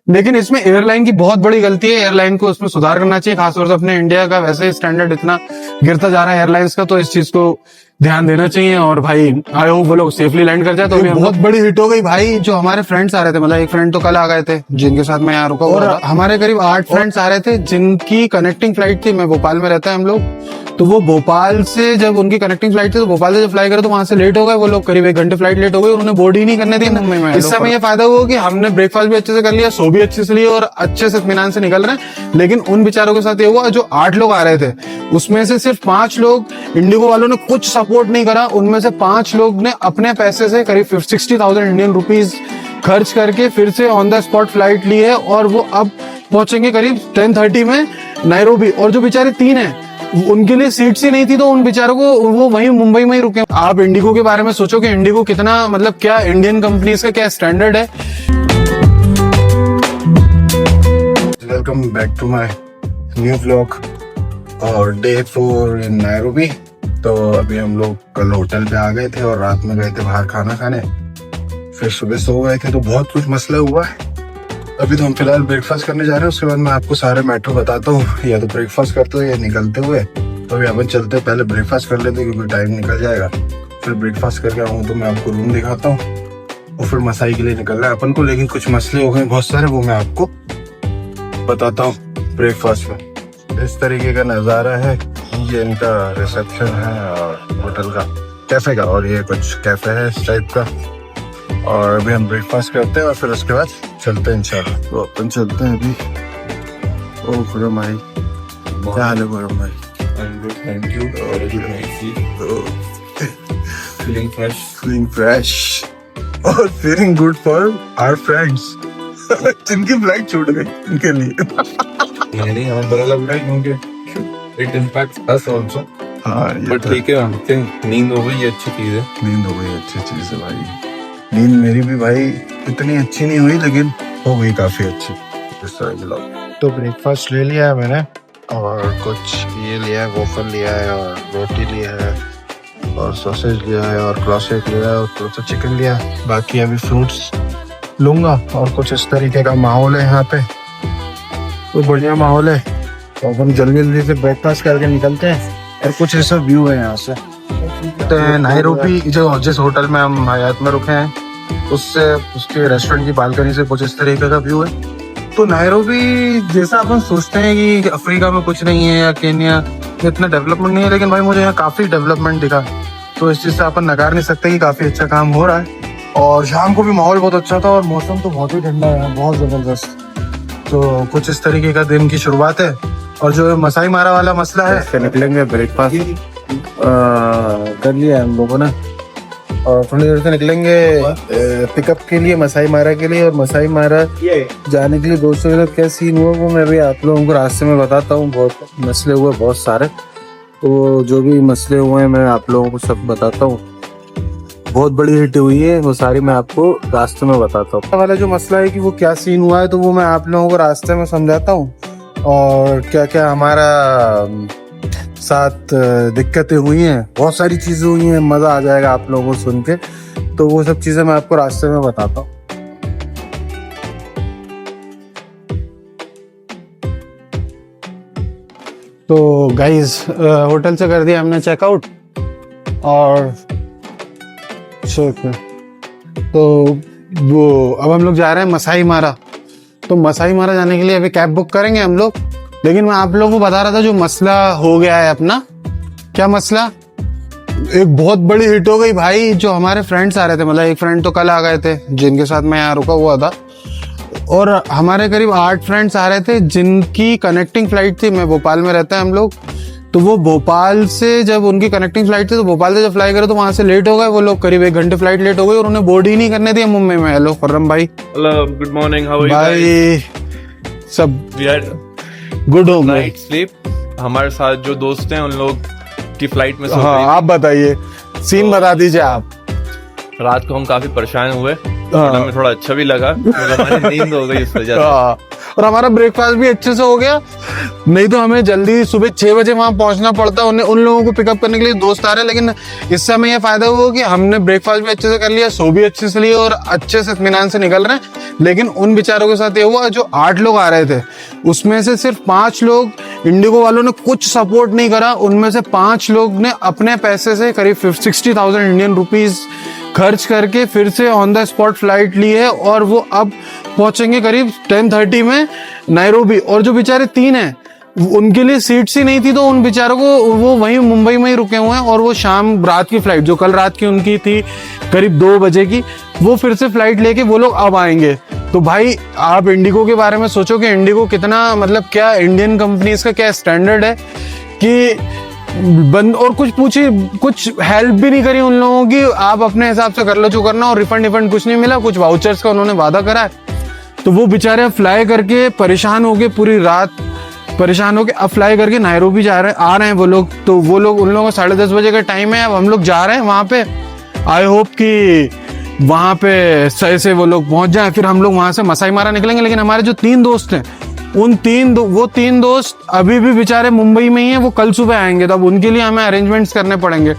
लेकिन इसमें एयरलाइन की बहुत बड़ी गलती है, एयरलाइन को उसमें सुधार करना चाहिए, खासतौर से अपने इंडिया का वैसे स्टैंडर्ड इतना गिरता जा रहा है एयरलाइंस का, तो इस चीज को ध्यान देना चाहिए। और भाई आई होप वो लोग सेफली लैंड कर जाए। तो बहुत बड़ी हिट हो गई भाई। जो हमारे फ्रेंड्स आ रहे थे, मतलब एक फ्रेंड तो कल आ गए थे जिनके साथ मैं यहाँ रुका हुआ था, हमारे करीब 8 फ्रेंड्स आ रहे थे जिनकी कनेक्टिंग फ्लाइट थी। मैं भोपाल में रहता है हम लोग, तो वो भोपाल से जब उनकी कनेक्टिंग फ्लाइट थी तो भोपाल से जब फ्लाई करे तो वहां से लेट हो गए वो लोग, करीब 1 घंटे फ्लाइट लेट हो गई, उन्होंने बोर्ड ही नहीं करने दी मुंबई में। इस समय ये फायदा हुआ कि हमने ब्रेकफास्ट भी अच्छे से कर लिया, सो भी अच्छे से लिया और अच्छे से इत्मीनान से निकल रहे हैं। लेकिन उन बेचारों के साथ ये हुआ, जो 8 लोग आ रहे थे उसमें से सिर्फ 5 लोग, इंडिगो वालों ने कुछ सपोर्ट नहीं करा, उनमें से 5 लोग ने अपने पैसे से करीब 60,000 इंडियन रुपीज खर्च करके फिर से ऑन द स्पॉट फ्लाइट ली है, और वो अब पहुंचेंगे करीब 10:30 में नैरोबी। और जो बेचारे 3 हैं उनके लिए सीट्स ही नहीं थी, तो उन बेचारों को वो वहीं मुंबई में ही रुके। आप इंडिगो के बारे में सोचो कि इंडिगो कितना, मतलब क्या इंडियन कंपनीज का क्या स्टैंडर्ड है। Welcome back to my new vlog और डे 4 इन नैरोबी। तो अभी हम लोग कल होटल पे आ गए थे और रात में गए थे बाहर खाना खाने, फिर सुबह सो गए थे, तो बहुत कुछ मसला हुआ है। अभी तो हम फिलहाल ब्रेकफास्ट करने जा रहे हैं, उसके बाद मैं आपको सारे मैटर बताता हूँ, या तो ब्रेकफास्ट करते हुए या निकलते हुए। तो अभी अपन चलते हैं, पहले ब्रेकफास्ट कर लेते हैं क्योंकि टाइम निकल जाएगा। फिर ब्रेकफास्ट करके आऊँ तो मैं आपको रूम दिखाता हूँ और फिर मसाई के लिए निकलना है अपन को। लेकिन कुछ मसले हो गए बहुत सारे, वो मैं आपको बताता हूँ ब्रेकफास्ट में। इस तरीके का नज़ारा है, ये इनका रिसेप्शन है और होटल का कैफे का, और ये कुछ कैफे है इस टाइप का। और अभी हम ब्रेकफास्ट करते हैं और फिर उसके बाद चलते हैं इंशाल्लाह। तो अपन चलते हैं अभी। ओ खुरम भाई, क्या हाल है खुरम भाई? Thank you. Feeling fresh और feeling good for our friends जिनकी फ्लाइट छूट गई उनके लिए। नहीं हमें बुरा लग रहा है क्योंकि it impacts us also. हाँ But ठीक है, हम think नींद हो गई, ये अच्छी चीज है। नींद हो गई, अच्छी चीज है भाई। नींद मेरी भी भाई इतनी अच्छी नहीं हुई, लेकिन हो गई काफी अच्छी इस तरह की लोग। तो ब्रेकफास्ट ले लिया है मैंने, और कुछ ये लिया है, वोफल लिया है और रोटी लिया है और सॉसेज लिया है और क्रॉसेट लिया है और थोड़ा सा चिकन लिया है। बाकी अभी फ्रूट्स लूंगा और कुछ इस तरीके का माहौल है यहाँ पे, तो बढ़िया माहौल है। तो अपन जल्दी जल्दी से ब्रेकफास्ट करके निकलते हैं। और कुछ ऐसा व्यू है यहाँ से, तो नैरोबी जो जिस होटल में हम हयात में रुके हैं उससे, उसके रेस्टोरेंट की बालकनी से कुछ इस तरीके का व्यू है। तो नैरोबी जैसा अपन सोचते हैं कि अफ्रीका में कुछ नहीं है या केन्या इतना डेवलपमेंट नहीं है, लेकिन भाई मुझे यहाँ काफी डेवलपमेंट दिखा। तो इस चीज से अपन नकार नहीं सकते कि काफी अच्छा काम हो रहा है। और शाम को भी माहौल बहुत अच्छा था और मौसम तो बहुत ही ठंडा है, बहुत जबरदस्त। तो कुछ इस तरीके का दिन की शुरुआत है। और जो मसाई मारा वाला मसला है, निकलेंगे ब्रेकफास्ट कर लिया हम लोगों ने, और थोड़ी देर से निकलेंगे पिकअप के लिए मसाई मारा के लिए। और मसाई मारा जाने के लिए दोस्तों के साथ क्या सीन हुआ वो मैं भी आप लोगों को रास्ते में बताता हूँ। बहुत मसले हुए, बहुत सारे, तो जो भी मसले हुए हैं मैं आप लोगों को सब बताता हूँ। बहुत बड़ी हिट हुई है, वो सारी मैं आपको रास्ते में बताता हूँ। वाला जो मसला है कि वो क्या सीन हुआ है, तो वो मैं आप लोगों को रास्ते में समझाता हूँ, और क्या क्या हमारा साथ दिक्कतें हुई हैं, बहुत सारी चीजें हुई हैं। मजा आ जाएगा आप लोगों को सुन के, तो वो सब चीजें मैं आपको रास्ते में बताता हूँ। तो गाइज होटल से कर दिया हमने चेकआउट, और तो वो अब हम लोग जा रहे हैं मसाई मारा। तो मसाई मारा जाने के लिए अभी कैब बुक करेंगे हम लोग। लेकिन मैं आप लोगों को बता रहा था जो मसला हो गया है अपना, क्या मसला, एक बहुत बड़ी हिट हो गई भाई। जो हमारे फ्रेंड्स आ रहे थे, मतलब एक फ्रेंड तो कल आ गए थे जिनके साथ मैं यहाँ रुका हुआ था, और हमारे करीब 8 फ्रेंड्स आ रहे थे जिनकी कनेक्टिंग फ्लाइट थी। मैं भोपाल में रहता है हम लोग, तो वो भोपाल से जब उनकी कनेक्टिंग फ्लाइट थी तो भोपाल से जब फ्लाई करे तो वहां से लेट हो गए वो लोग, करीब 1 घंटे फ्लाइट लेट हो गई और उन्हें बोर्ड ही नहीं करने दिया मुंबई में। हेलो खुर्रम भाई। Hello, good morning, how are you भाई? सब वी आर गुड हो गए। Night sleep. हमारे साथ जो दोस्त हैं उन लोग की फ्लाइट में सो हाँ, गई। आप बताइए, सीन बता दीजिए आप। रात को हम काफी परेशान हुए, हमें थोड़ा अच्छा भी लगा क्योंकि हमारी नींद हो गई इस वजह से। और हमारा ब्रेकफास्ट भी अच्छे से हो गया। नहीं तो हमें जल्दी सुबह 6 बजे वहां पहुंचना पड़ता, उन लोगों को पिकअप करने के लिए दोस्त आ रहे हैं। लेकिन इससे हमें यह फायदा हुआ कि हमने ब्रेकफास्ट भी अच्छे से कर लिया, सो भी अच्छे से लिया और अच्छे से इत्मीनान से निकल रहे हैं। लेकिन उन बेचारों के साथ ये हुआ, जो 8 लोग आ रहे थे उसमें से सिर्फ 5 लोग इंडिगो वालों ने कुछ सपोर्ट नहीं करा। उनमें से 5 लोग ने अपने पैसे से करीब 60,000 इंडियन रुपीज खर्च करके फिर से ऑन द स्पॉट फ्लाइट ली है और वो अब पहुंचेंगे करीब 10:30 में नायरोबी। और जो बेचारे 3 हैं उनके लिए सीट्स ही नहीं थी, तो उन बेचारों को वो वहीं मुंबई में ही रुके हुए हैं। और वो शाम रात की फ्लाइट जो कल रात की उनकी थी करीब 2 बजे की, वो फिर से फ्लाइट लेके वो लोग अब आएंगे। तो भाई आप इंडिगो के बारे में सोचो कि इंडिगो कितना, मतलब क्या इंडियन कंपनीज का क्या स्टैंडर्ड है कि बंद। और कुछ हेल्प भी नहीं करी उन लोगों की, आप अपने हिसाब से कर लो जो करना। और रिफंड कुछ नहीं मिला, कुछ वाउचर्स का उन्होंने वादा करा। तो वो बेचारे फ्लाई करके परेशान हो गए, पूरी रात परेशान हो गए। अब फ्लाई करके नायरोबी आ रहे हैं वो लोग। तो वो लोग, उन लोगों का 10:30 बजे का टाइम है, अब हम लोग जा रहे हैं वहां पे। आई होप कि वहां पे सही से वो लोग पहुंच जाए, फिर हम लोग वहां से मसाई मारा निकलेंगे। लेकिन हमारे जो 3 दोस्त हैं वो 3 दोस्त अभी भी बेचारे मुंबई में ही हैं, वो कल सुबह आएंगे। तो अब उनके लिए हमें अरेंजमेंट्स करने पड़ेंगे।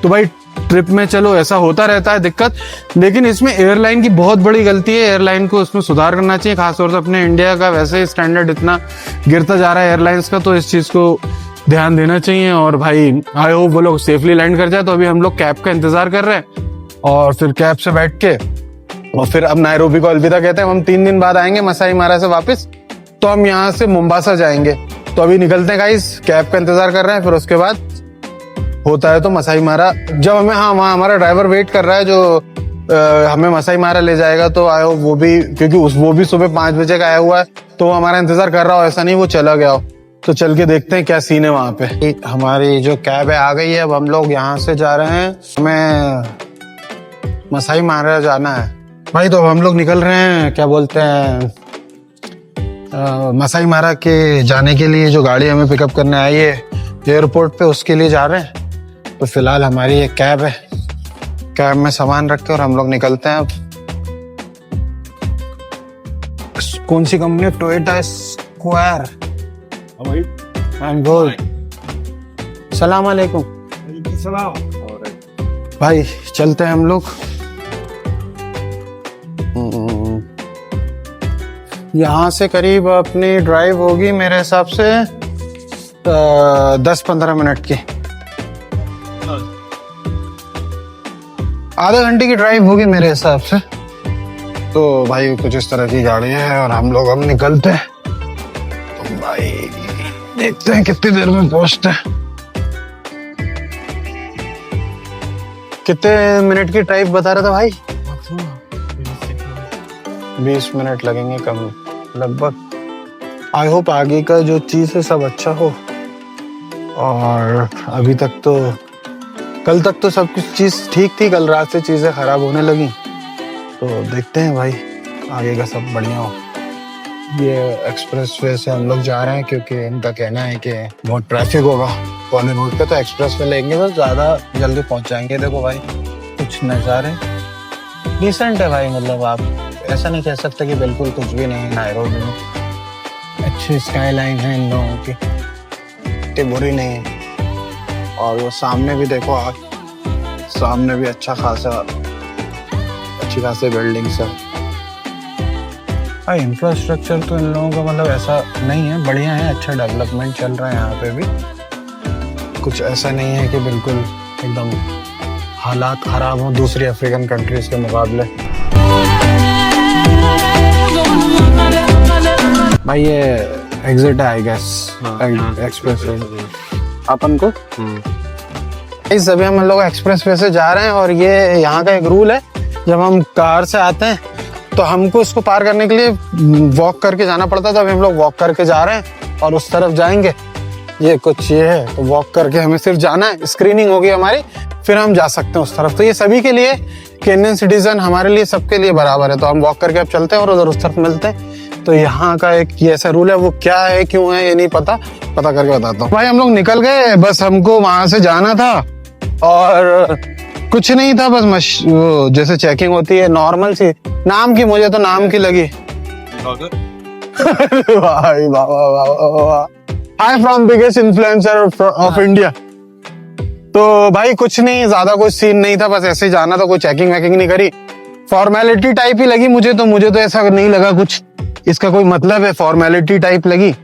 तो भाई ट्रिप में चलो ऐसा होता रहता है दिक्कत, लेकिन इसमें एयरलाइन की बहुत बड़ी गलती है। एयरलाइन को उसमें सुधार करना चाहिए, खासतौर से अपने इंडिया का वैसे स्टैंडर्ड इतना गिरता जा रहा है एयरलाइंस का, तो इस चीज को ध्यान देना चाहिए। और भाई आई होप वो लोग सेफली लैंड कर जाए। तो अभी हम लोग कैब का इंतजार कर रहे हैं और फिर कैब से बैठ के और फिर अब नायरोबी को अलविदा कहते हैं। हम 3 दिन बाद आएंगे मसाई मारा से वापस, तो हम यहाँ से मुंबासा जाएंगे। तो अभी निकलते हैं गाइस, कैब का इंतजार कर रहे हैं, फिर उसके बाद होता है तो मसाई मारा जब हमें, हाँ वहाँ हमारा ड्राइवर वेट कर रहा है जो हमें मसाई मारा ले जाएगा। तो आयो वो भी, क्योंकि वो भी सुबह 5 बजे का आया हुआ है, तो वो हमारा इंतजार कर रहा हो, ऐसा नहीं वो चला गया हो। तो चल के देखते हैं क्या सीन है वहां पे। हमारी जो कैब है आ गई है, अब हम लोग यहाँ से जा रहे हैं, हमें मसाई मारा जाना है भाई। तो हम लोग निकल रहे हैं, क्या बोलते हैं, मसाई मारा के जाने के लिए। जो गाड़ी हमें पिकअप करने आई है एयरपोर्ट पे, उसके लिए जा रहे हैं। तो फिलहाल हमारी एक कैब है, कैब में सामान रख के और हम लोग निकलते हैं अब। कौन सी कंपनी? Toyota square. सलाम अलैकुम भाई, चलते हैं हम लोग। यहाँ से करीब अपनी ड्राइव होगी मेरे हिसाब से 10-15 मिनट की, आधा घंटे की ड्राइव होगी मेरे हिसाब से। तो भाई कुछ इस तरह की गाड़ी है और हम लोग अब निकलते हैं। तो भाई देखते हैं कितनी देर में पहुंचते हैं। कितने मिनट की ड्राइव बता रहा था भाई? 20 मिनट लगेंगे कम लगभग। आई होप आगे का जो चीज है सब अच्छा हो। और अभी तक तो, कल तक तो सब कुछ चीज ठीक थी, कल रात से चीजें खराब होने लगी। तो देखते हैं भाई आगे का सब बढ़िया हो। ये एक्सप्रेस वे से हम लोग जा रहे हैं क्योंकि इनका कहना है कि बहुत ट्रैफिक होगा कॉर्नर रोड पे, तो एक्सप्रेस वे लेंगे तो ज्यादा जल्दी पहुंच जाएंगे। देखो भाई कुछ नज़ारे डिसेंट है भाई, मतलब आप ऐसा नहीं कह सकते कि बिल्कुल कुछ भी नहीं है नायरोबी में। अच्छी स्काईलाइन है इन लोगों की, इतनी बुरी नहीं है। और वो सामने भी देखो आप, सामने भी अच्छी खासी बिल्डिंग्स है। इंफ्रास्ट्रक्चर तो इन लोगों का मतलब ऐसा नहीं है, बढ़िया है, अच्छा डेवलपमेंट चल रहा है यहाँ पे भी। कुछ ऐसा नहीं है कि बिल्कुल एकदम हालात खराब हो दूसरी अफ्रीकन कंट्रीज के मुकाबले। भाई ये एग्जिट है आई गेस एक्सप्रेस वे अपन को। इस अभी हम लोग एक्सप्रेस वे से जा रहे हैं और ये यहाँ का एक रूल है, जब हम कार से आते हैं तो हमको इसको पार करने के लिए वॉक करके जाना पड़ता था। अभी हम लोग वॉक करके जा रहे हैं और उस तरफ जाएंगे। ये कुछ ये है, तो वॉक करके हमें सिर्फ जाना है, स्क्रीनिंग होगी हमारी, फिर हम जा सकते हैं उस तरफ। तो ये सभी के लिए, केन्यन सिटीजन हमारे लिए, सबके लिए बराबर है। तो हम वॉक करके अब चलते हैं और उधर उस तरफ मिलते हैं। तो यहाँ का एक ये ऐसा रूल है, वो क्या है क्यों है ये नहीं पता, पता करके बताता हूँ। भाई हम लोग निकल गए, बस हमको वहां से जाना था और कुछ नहीं था, बस जैसे चेकिंग होती है नॉर्मल सी, नाम की, मुझे तो नाम की लगी। भाई वाह वाह वाह वाह। I from biggest influencer of India. तो भाई कुछ नहीं, ज्यादा कुछ सीन नहीं था, बस ऐसे ही जाना था, कोई चेकिंग वैकिंग नहीं करी, फॉर्मेलिटी टाइप ही लगी मुझे तो ऐसा नहीं लगा कुछ इसका कोई मतलब है, फॉर्मेलिटी टाइप लगी।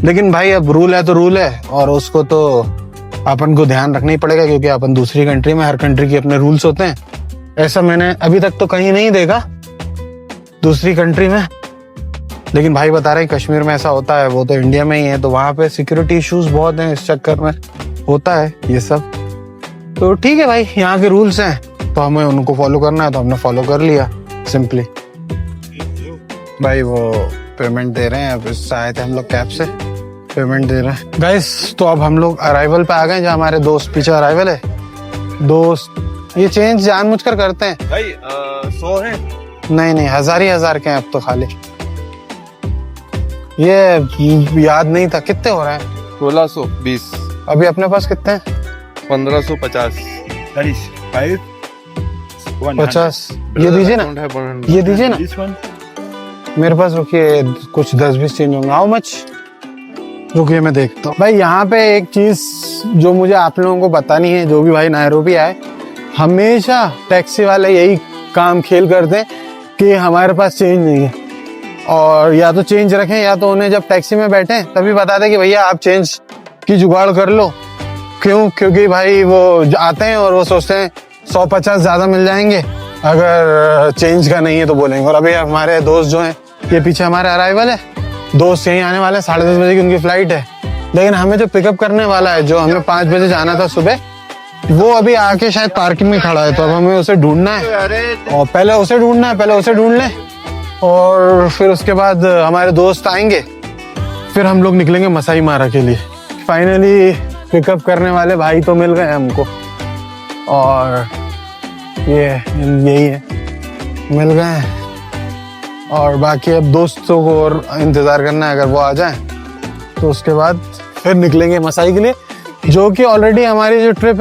लेकिन भाई अब रूल है तो रूल है, और उसको तो अपन को ध्यान रखना ही पड़ेगा, क्योंकि अपन दूसरी कंट्री में, हर कंट्री के अपने रूल्स होते हैं। ऐसा मैंने अभी तक तो कहीं नहीं देखा दूसरी कंट्री में, लेकिन भाई बता रहे हैं कश्मीर में ऐसा होता है, वो तो इंडिया में ही है, तो वहां पे सिक्योरिटी इश्यूज बहुत हैं, इस चक्कर में होता है ये सब। तो ठीक है भाई, यहाँ के रूल्स हैं तो हमें उनको फॉलो करना है, तो हमने फॉलो कर लिया सिंपली। भाई वो पेमेंट दे रहे हैं, अब इससे आए थे हम लोग कैब से, पेमेंट दे रहे हैं गाइस। तो अब हम लोग अराइवल पे आ गए, जहाँ हमारे दोस्त पीछे अराइवल है। दोस्त ये चेंज जानबूझकर करते हैं भाई 100 है। नहीं 1000 के हैं अब तो खाली, ये याद नहीं था कितने हो रहे हैं। 1620 अभी अपने पास कितने हैं? 1550 50। ये दीजिए ना, ये दीजिए ना मेरे पास, रुकिए कुछ 10-20 चेंज होंगे। How much? रुकिए मैं देखता हूँ। भाई यहाँ पे एक चीज जो मुझे आप लोगों को बतानी है, जो भी भाई नायरोबी आए, हमेशा टैक्सी वाले यही काम खेल करते हैं कि हमारे पास चेंज नहीं है, और या तो चेंज रखें या तो उन्हें जब टैक्सी में बैठे तभी बता दें कि भैया आप चेंज की जुगाड़ कर लो। क्यों? क्योंकि भाई वो आते हैं और वो सोचते हैं 150 ज्यादा मिल जाएंगे अगर चेंज का नहीं है तो बोलेंगे। और अभी हमारे दोस्त जो हैं, ये पीछे हमारे अराइवल है, दोस्त यहीं आने वाले हैं, 10:30 बजे की उनकी फ्लाइट है। लेकिन हमें जो पिकअप करने वाला है, जो हमें 5 बजे जाना था सुबह, वो अभी आके शायद पार्किंग में खड़ा है, तो अब हमें उसे ढूंढना है, और पहले उसे ढूंढ लें, और फिर उसके बाद हमारे दोस्त आएंगे, फिर हम लोग निकलेंगे मसाई मारा के लिए। फाइनली पिकअप करने वाले भाई तो मिल गए हमको, और यही है, मिल गए हैं। और बाकी अब दोस्तों को और इंतजार करना है, अगर वो आ जाए तो उसके बाद फिर निकलेंगे मसाई के लिए, जो कि ऑलरेडी हमारी जो ट्रिप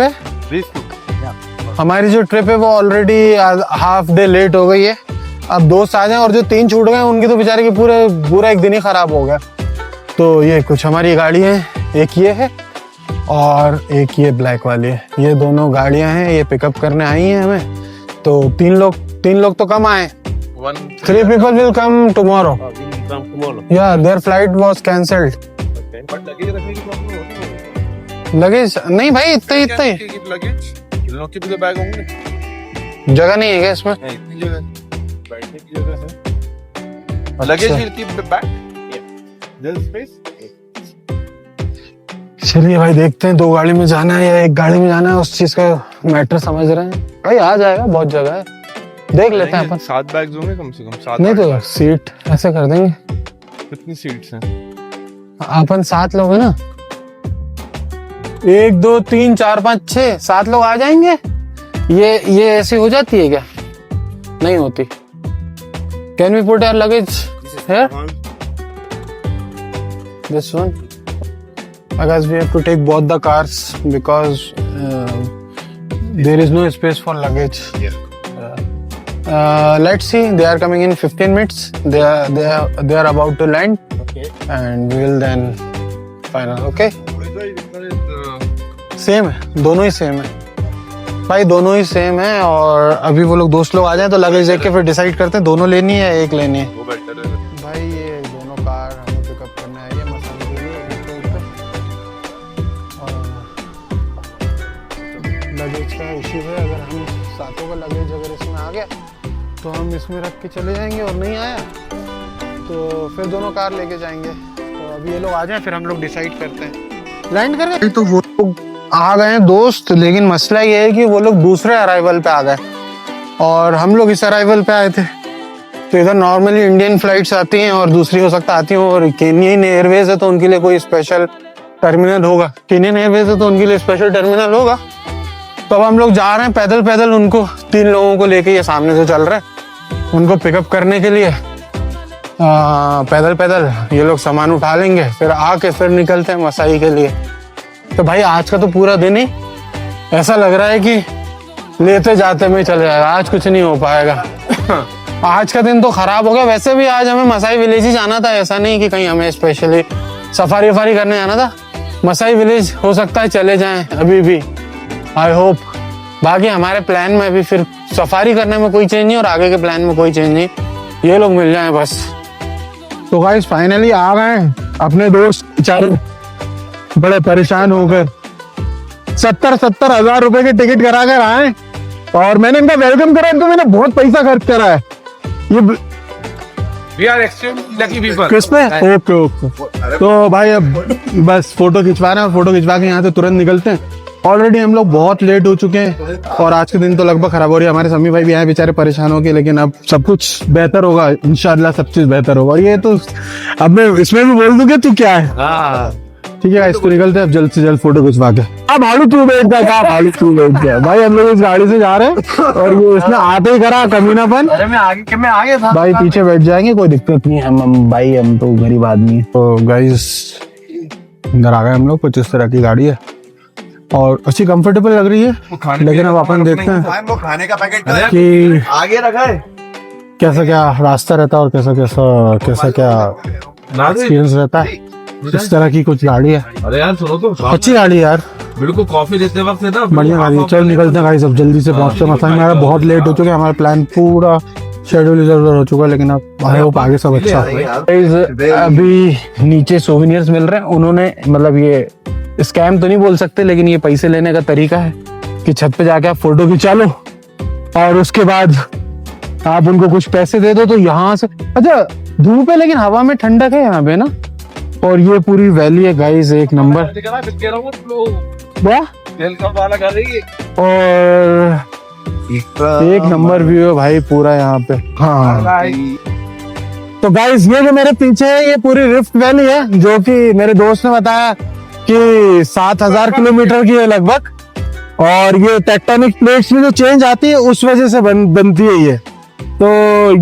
है वो ऑलरेडी हाफ डे लेट हो गई है। अब दोस्त आ जाएं, और जो 3 छूट गए उनकी तो बेचारे की पूरा एक दिन ही खराब हो गया। तो ये कुछ हमारी गाड़ी है, एक ये है और एक ये ब्लैक वाली है, ये दोनों गाड़ियां हैं, ये पिकअप करने आई हैं हमें। तो 3 लोग तो कम आए, 3 people will come tomorrow. Yeah, their flight was cancelled. Luggage नहीं भाई, इतना ही बैग होंगे, जगह नहीं है क्या इसमें? इतनी जगह बैठने की जगह है। Luggage will keep the back. There's space. चलिए भाई देखते हैं, 2 गाड़ी में जाना है या 1 गाड़ी में जाना है, उस चीज का मैटर समझ रहे हैं भाई। आ जाएगा, बहुत जगह है, देख लेते हैं अपन। 7 बैग्स होंगे कम से कम, 7 नहीं तो सीट ऐसे कर देंगे। कितनी सीट्स हैं? अपन 7 लोग हैं ना, 1 2 3 4 5 6 7 लोग आ जाएंगे। ये ऐसी हो जाती है क्या? नहीं होती। Can we put our luggage here? This one? I guess we have to take both the cars because there is no space for luggage. Let's see. They are coming in 15 minutes. They are about to land. Okay. And we will then final. Okay. Same है, दोनों ही same है भाई, दोनों ही same है। और अभी वो लोग दोस्त लोग आ जाए तो लगेज देख के फिर डिसाइड करते हैं दोनों लेनी है या एक लेनी है। वो बेटर है भाई। ये दोनों कार हमें पिकअप करना है, ये मसाले के लिए लगेज का इश्यू है। अगर हम सातों का लगेज अगर इसमें आ गया तो हम इसमें रख के चले जाएंगे, और नहीं आया तो फिर दोनों कार लेके जाएंगे। तो अभी ये लोग आ जाएं फिर हम लोग डिसाइड करते हैं लैंड कर गए। तो वो लोग आ गए हैं दोस्त, लेकिन मसला ये है कि वो लोग दूसरे अराइवल पे आ गए और हम लोग इस अराइवल पे आए थे। तो इधर नॉर्मली इंडियन फ्लाइट्स आती हैं और दूसरी हो सकता आती हो, और केनियन एयरवेज है तो उनके लिए कोई स्पेशल टर्मिनल होगा। केनियन एयरवेज है तो उनके लिए स्पेशल टर्मिनल होगा। तो अब हम लोग जा रहे हैं पैदल पैदल, उनको 3 लोगों को लेके, ये सामने से चल रहे हैं, उनको पिकअप करने के लिए पैदल पैदल ये लोग सामान उठा लेंगे, फिर आके फिर निकलते हैं मसाई के लिए। तो भाई आज का तो पूरा दिन ही ऐसा लग रहा है कि लेते जाते में चले जाएगा, आज कुछ नहीं हो पाएगा। आज का दिन तो खराब हो गया। वैसे भी आज हमें मसाई विलेज ही जाना था, ऐसा नहीं कि कहीं हमें स्पेशली सफारी वफारी करने जाना था। मसाई विलेज हो सकता है चले जाएं अभी भी, आई होप। बाकी हमारे प्लान में अभी फिर सफारी करने में कोई चेंज नहीं और आगे के प्लान में कोई चेंज नहीं, ये लोग मिल जाएं बस। तो गाइस फाइनली आ गए अपने दोस्त बेचारे बड़े परेशान होकर 70 हजार रुपए के टिकट करा कर आए और मैंने इनका वेलकम करा, इनको मैंने बहुत पैसा खर्च करा है। ये We are extremely lucky people. किस पे? Okay okay. तो भाई अब बस फोटो खिंचवा रहे हैं और फोटो खिंचवा के यहाँ से तुरंत निकलते हैं। ऑलरेडी हम लोग बहुत लेट हो चुके हैं और आज के दिन तो लगभग खराब हो रही है। हमारे समी भाई भी आए बेचारे परेशान हो गए, लेकिन अब सब कुछ बेहतर होगा इंशाल्लाह, सब चीज बेहतर होगा। और ये तो अब मैं इसमें भी बोल दूंगा तू क्या है। ठीक है इसको निकलते हैं अब जल्द से जल्द फोटो खिंचवा के। अब भालू तू बैठ गया, भालू तू बैठ गया भाई। हम लोग इस गाड़ी से जा रहे हैं और ये इसने आते ही करा कमीनापन। अरे मैं आगे था भाई पीछे बैठ जाएंगे, कोई दिक्कत नहीं है। हम भाई हम तो गरीब आदमी है। तो गाइस अंदर आ गए हम लोग। कुछ इस तरह की गाड़ी है और अच्छी कंफर्टेबल लग रही है, लेकिन अब अपन देखते हैं वो खाने का पैकेट कि आगे रखा है, कैसा क्या रास्ता रहता है और कैसा क्या एक्सपीरियंस रहता है। इस तरह की कुछ गाड़ी है, अरे यार सुनो तो अच्छी गाड़ी है यार, बिल्कुल कॉफी देते वक्त है ना बढ़िया गाड़ी है। चल निकलते हैं गाइस अब जल्दी से पहुंचते हैं। मसाई हमारा बहुत लेट हो चुके हैं, हमारा प्लान पूरा शेड्यूल इधर उधर हो चुका है, लेकिन अब आई होप आगे सब अच्छा हो। अभी नीचे सोवेनियर्स मिल रहे हैं। उन्होंने मतलब ये स्कैम तो नहीं बोल सकते, लेकिन ये पैसे लेने का तरीका है कि छत पे जाके आप फोटो खिंचा लो और उसके बाद आप उनको कुछ पैसे दे दो। तो यहाँ से अच्छा धूप है लेकिन हवा में ठंडक है यहाँ पे ना। और ये पूरी वैली है गाइस, एक नंबर और एक नंबर व्यू है भाई पूरा यहाँ पे। हाँ तो गाइस ये जो मेरे पीछे है ये पूरी रिफ्ट वैली है, जो कि मेरे दोस्त ने बताया कि 7000 किलोमीटर की है लगभग। और ये टेक्टोनिक प्लेट्स में जो चेंज आती है उस वजह से बनती है ये। तो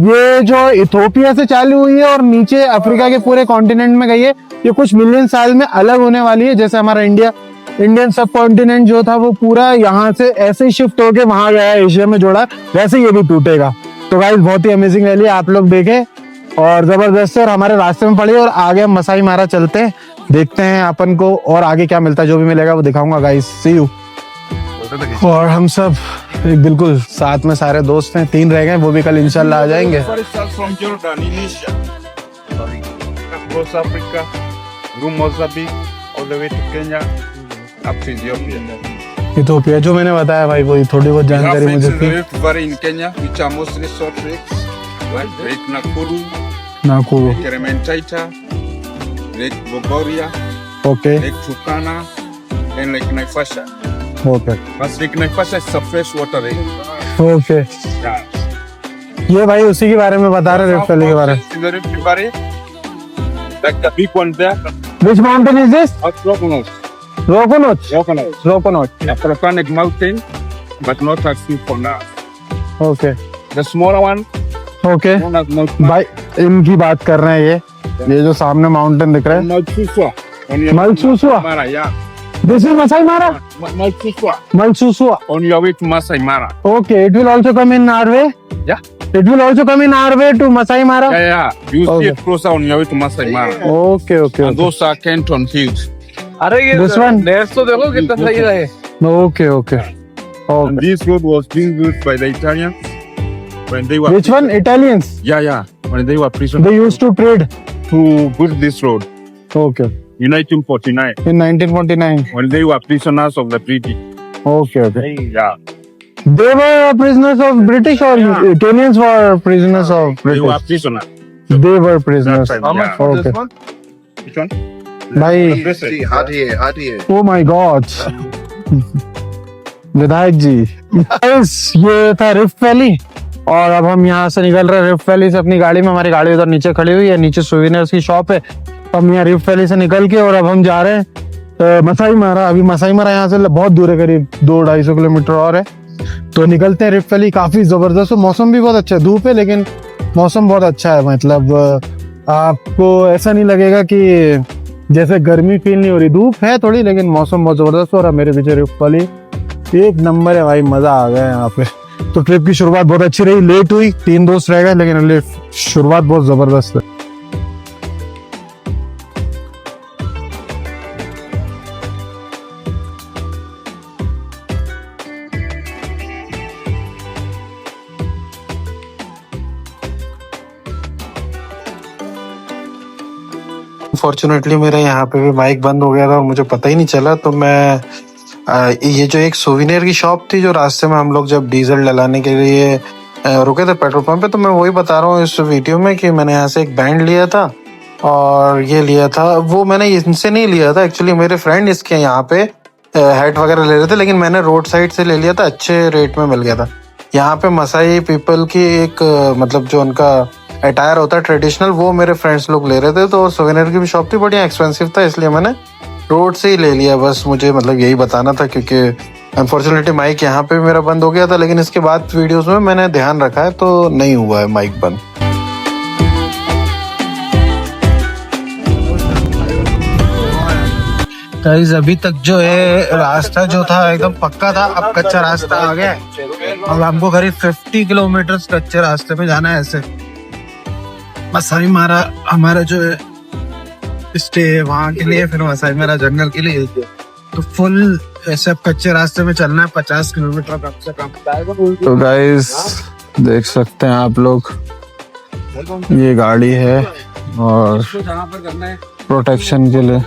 ये जो इथोपिया से चालू हुई है और नीचे अफ्रीका के पूरे कॉन्टिनेंट में गई है। ये कुछ मिलियन साल में अलग होने वाली है। जैसे हमारा इंडियन सब कॉन्टिनेंट जो था वो पूरा यहाँ से ऐसे ही शिफ्ट होके वहां गया, एशिया में जोड़ा, वैसे ये भी टूटेगा। तो गाइस बहुत ही अमेजिंग वैली है, आप लोग देखें और जबरदस्त है। और हमारे रास्ते में पड़ी और आगे हम मसाई मारा चलते हैं, देखते हैं अपन को और आगे क्या मिलता है। जो भी मिलेगा वो दिखाऊंगा गाइस, सी यू। और हम सब एक बिल्कुल साथ में सारे दोस्त हैं, 3 रह गए, वो भी कल इंशाल्लाह आ जाएंगे। from Jordan, Indonesia, across Africa, through Mozambique, all the way to Kenya, up to Ethiopia. Ethiopia जो मैंने बताया भाई वही थोड़ी बहुत जानकारी मुझे थी। Rift Valley in Kenya, which are mostly short treks, like Lake Nakuru, नाकू Lake Elementaita, Lake Bogoria, okay Lake Turkana, and Lake Naivasha. Okay But Lake Naivasha is a fresh water lake. Okay. Yeah. ये भाई उसी के बारे में बता रहे rift valley के बारे में। In the Rift Valley, like the big one there, Which mountain is this? Rokonos. Rokonoch. Rokonos. Rokonoch. A volcanic mountain, but not as steep for now. Okay The smaller one, okay known as Mount भाई इनकी बात कर रहे हैं। ये जो सामने mountain दिख रहा है Mount Suswa. On your Mount Suswa? Mara, yeah. This is Masai Mara. Mount Suswa. Mount Suswa. On your way to Masai Mara. Okay, it will also come in our way. Yeah. It will also come in our way to Masai Mara. Yeah, yeah. You Okay. see it closer on your way to Masai Mara. Okay, okay, And okay. those are Kenton Hills. This one. तो देखो कितना सही है. Okay, okay. And Okay. this road was being built by the Italians when they were. Which one? Italians. Yeah, yeah. When they were prisoners They used to trade. to build this road Okay. in 1949 In 1949. when they were prisoners of the British. Okay, okay. Yeah. They were prisoners of British or Kenyans were prisoners of They were British? prisoners. They were prisoners. That time, yeah. Okay. one? Which one? भाई This See, is. hard here. Oh my God विधायक जी Guys, ये था rift valley और अब हम यहाँ से निकल रहे हैं रिफ्ट वैली से अपनी गाड़ी में। हमारी गाड़ी उधर नीचे खड़ी हुई है, नीचे सोवेनियर्स की शॉप है। तो हम यहाँ रिफ्ट वैली से निकल के और अब हम जा रहे हैं मसाई मारा। अभी मसाई मारा यहाँ से बहुत दूर है, करीब 200-250 किलोमीटर और है। तो निकलते हैं रिफ्ट वैली। काफी जबरदस्त, मौसम भी बहुत अच्छा है, धूप है लेकिन मौसम बहुत अच्छा है। मतलब आपको ऐसा नहीं लगेगा कि जैसे गर्मी फील नहीं हो रही, धूप है थोड़ी लेकिन मौसम बहुत जबरदस्त हो रहा है। मेरे पीछे रिफ्ट वैली एक नंबर है भाई, मजा आ गया यहाँ पे। तो ट्रिप की शुरुआत बहुत अच्छी रही, लेट हुई, 3 दोस्त रह गए, लेकिन शुरुआत बहुत जबरदस्त है। फॉर्चुनेटली मेरा यहाँ पे भी माइक बंद हो गया था और मुझे पता ही नहीं चला, तो मैं ये जो एक सोविनियर की शॉप थी जो रास्ते में हम लोग जब डीजल डलाने के लिए रुके थे पेट्रोल पंप पे, तो मैं वही बता रहा हूँ इस वीडियो में कि मैंने यहाँ से एक बैंड लिया था और ये लिया था, वो मैंने इनसे नहीं लिया था एक्चुअली, मेरे फ्रेंड इसके यहाँ पे हैट वगैरह ले रहे थे, लेकिन मैंने रोड साइड से ले लिया था, अच्छे रेट में मिल गया था। यहाँ पे मसाई पीपल की एक मतलब जो उनका अटायर होता है ट्रेडिशनल, वो मेरे फ्रेंड्स लोग ले रहे थे, तो सोवेनियर की भी शॉप थी, बढ़िया एक्सपेंसिव था, इसलिए मैंने रोड से ही ले लिया। बस मुझे मतलब यही बताना था, क्योंकि अनफॉर्चुनेटली माइक यहाँ पे मेरा बंद हो गया था, लेकिन इसके बाद वीडियोस में मैंने ध्यान रखा है तो नहीं हुआ है माइक बंद। गाइस अभी तक जो है रास्ता जो था एकदम पक्का था, अब कच्चा रास्ता आ गया है और हमको करीब 50 किलोमीटर कच्चे रास्ते पे जाना है। ऐसे मसाई मारा हमारा जो है स्टे है वहाँ के लिए, फिर मसाई मारा जंगल के लिए, तो फुल ऐसे कच्चे रास्ते में चलना है 50 किलोमीटर कम से कम। तो गाइस देख सकते हैं आप लोग, ये गाड़ी है और प्रोटेक्शन के लिए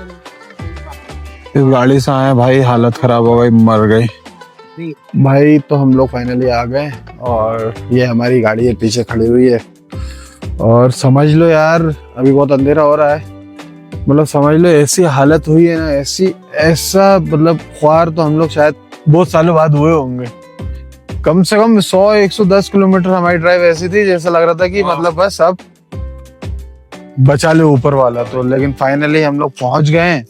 इस गाड़ी से आए भाई, हालत खराब हो गई, मर गई भाई। तो हम लोग फाइनली आ गए और ये हमारी गाड़ी है पीछे खड़ी हुई है, और समझ लो यार अभी बहुत अंधेरा हो रहा है, मतलब समझ लो ऐसी हालत हुई है ना, ऐसा मतलब ख्वार तो हम लोग शायद बहुत सालों बाद हुए होंगे। कम से कम 100-110 किलोमीटर हमारी ड्राइव ऐसी थी जैसा लग रहा था कि मतलब बस अब बचा ले ऊपर वाला। तो लेकिन फाइनली हम लोग पहुंच गए हैं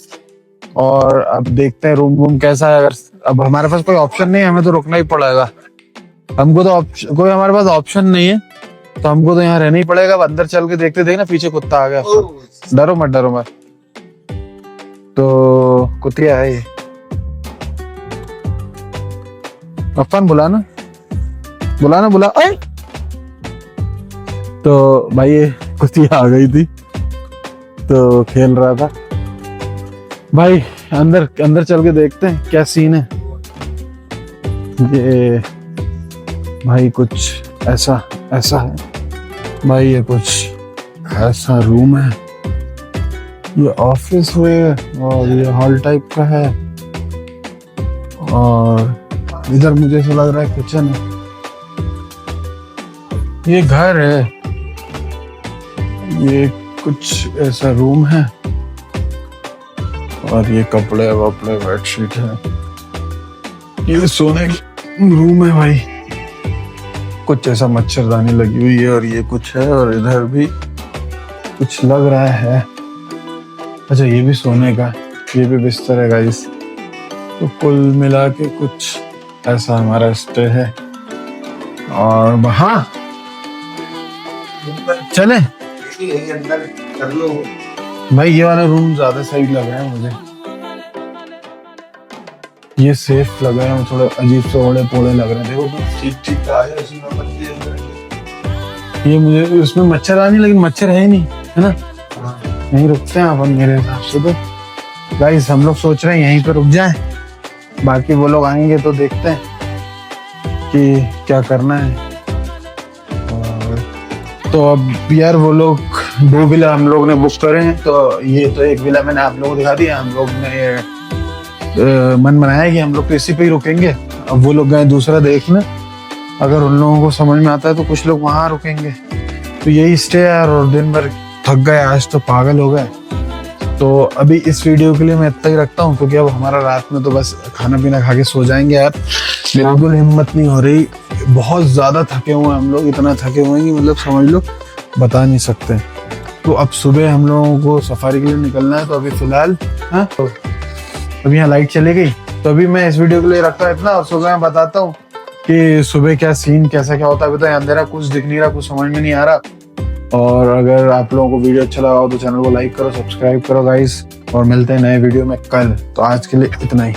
और अब देखते हैं रूम कैसा है। अगर अब हमारे पास कोई ऑप्शन नहीं है, हमें तो रुकना ही पड़ेगा, हमको तो कोई हमारे पास ऑप्शन नहीं है, तो हमको तो यहाँ रहना ही पड़ेगा। अब अंदर चल के देखते देखना पीछे कुत्ता आ गया, डरो मत। तो कुतिया है ये, अफान बुला। तो भाई ये कुतिया आ गई थी तो खेल रहा था भाई। अंदर चल के देखते हैं क्या सीन है। ये भाई कुछ ऐसा है भाई, ये कुछ ऐसा रूम है, ये ऑफिस है और ये हॉल टाइप का है, और इधर मुझे ऐसा लग रहा है किचन है। ये घर है, ये कुछ ऐसा रूम है, और ये कपड़े वपड़े बेडशीट है, ये सोने की रूम है भाई। कुछ ऐसा मच्छरदानी लगी हुई है और ये कुछ है, और इधर भी कुछ लग रहा है। अच्छा ये भी सोने का, ये भी बिस्तर है गाइस। तो कुल मिला के कुछ ऐसा हमारा स्टे है। और हाँ चले भाई, ये वाला रूम ज्यादा सही लग रहा है मुझे, ये सेफ लग रहा है, थोड़े अजीब से ओढ़े पोड़े लग रहे हैं। देखो ठीक ये मुझे उसमें मच्छर आने, लेकिन मच्छर है ही नहीं, है ना। यहीं रुकते हैं अपन मेरे हिसाब से। तो गाइस हम लोग सोच रहे हैं यहीं पे रुक जाएं, बाकी वो लोग आएंगे तो देखते हैं कि क्या करना है। और तो अब यार वो लोग 2 विला हम लोग ने बुक करे हैं, तो ये तो एक विला मैंने आप लोगों को दिखा दिया। हम लोग ने मन बनाया कि हम लोग तो इसी पे ही रुकेंगे। अब वो लोग गए दूसरा देखने, अगर उन लोगों को समझ में आता है तो कुछ लोग वहां रुकेंगे। तो यही स्टे है यार, और दिन भर थक गए आज, तो पागल हो गए। तो अभी इस वीडियो के लिए मैं इतना ही रखता हूँ, क्योंकि अब हमारा रात में तो बस खाना पीना खा के सो जाएंगे यार। बिल्कुल हिम्मत नहीं हो रही, बहुत ज्यादा थके हुए हैं हम लोग, इतना थके हुए हैं कि मतलब समझ लो बता नहीं सकते। तो अब सुबह हम लोगों को सफारी के लिए निकलना है, तो अभी फिलहाल हाँ तो अभी यहाँ लाइट चली गई, तो अभी मैं इस वीडियो के लिए रखता हूँ इतना, और सुबह मैं बताता हूँ कि सुबह क्या सीन कैसा क्या होता है। अभी तो अंधेरा, कुछ दिख नहीं रहा, कुछ समझ में नहीं आ रहा। और अगर आप लोगों को वीडियो अच्छा लगा हो तो चैनल को लाइक करो, सब्सक्राइब करो गाइस, और मिलते हैं नए वीडियो में कल। तो आज के लिए इतना ही।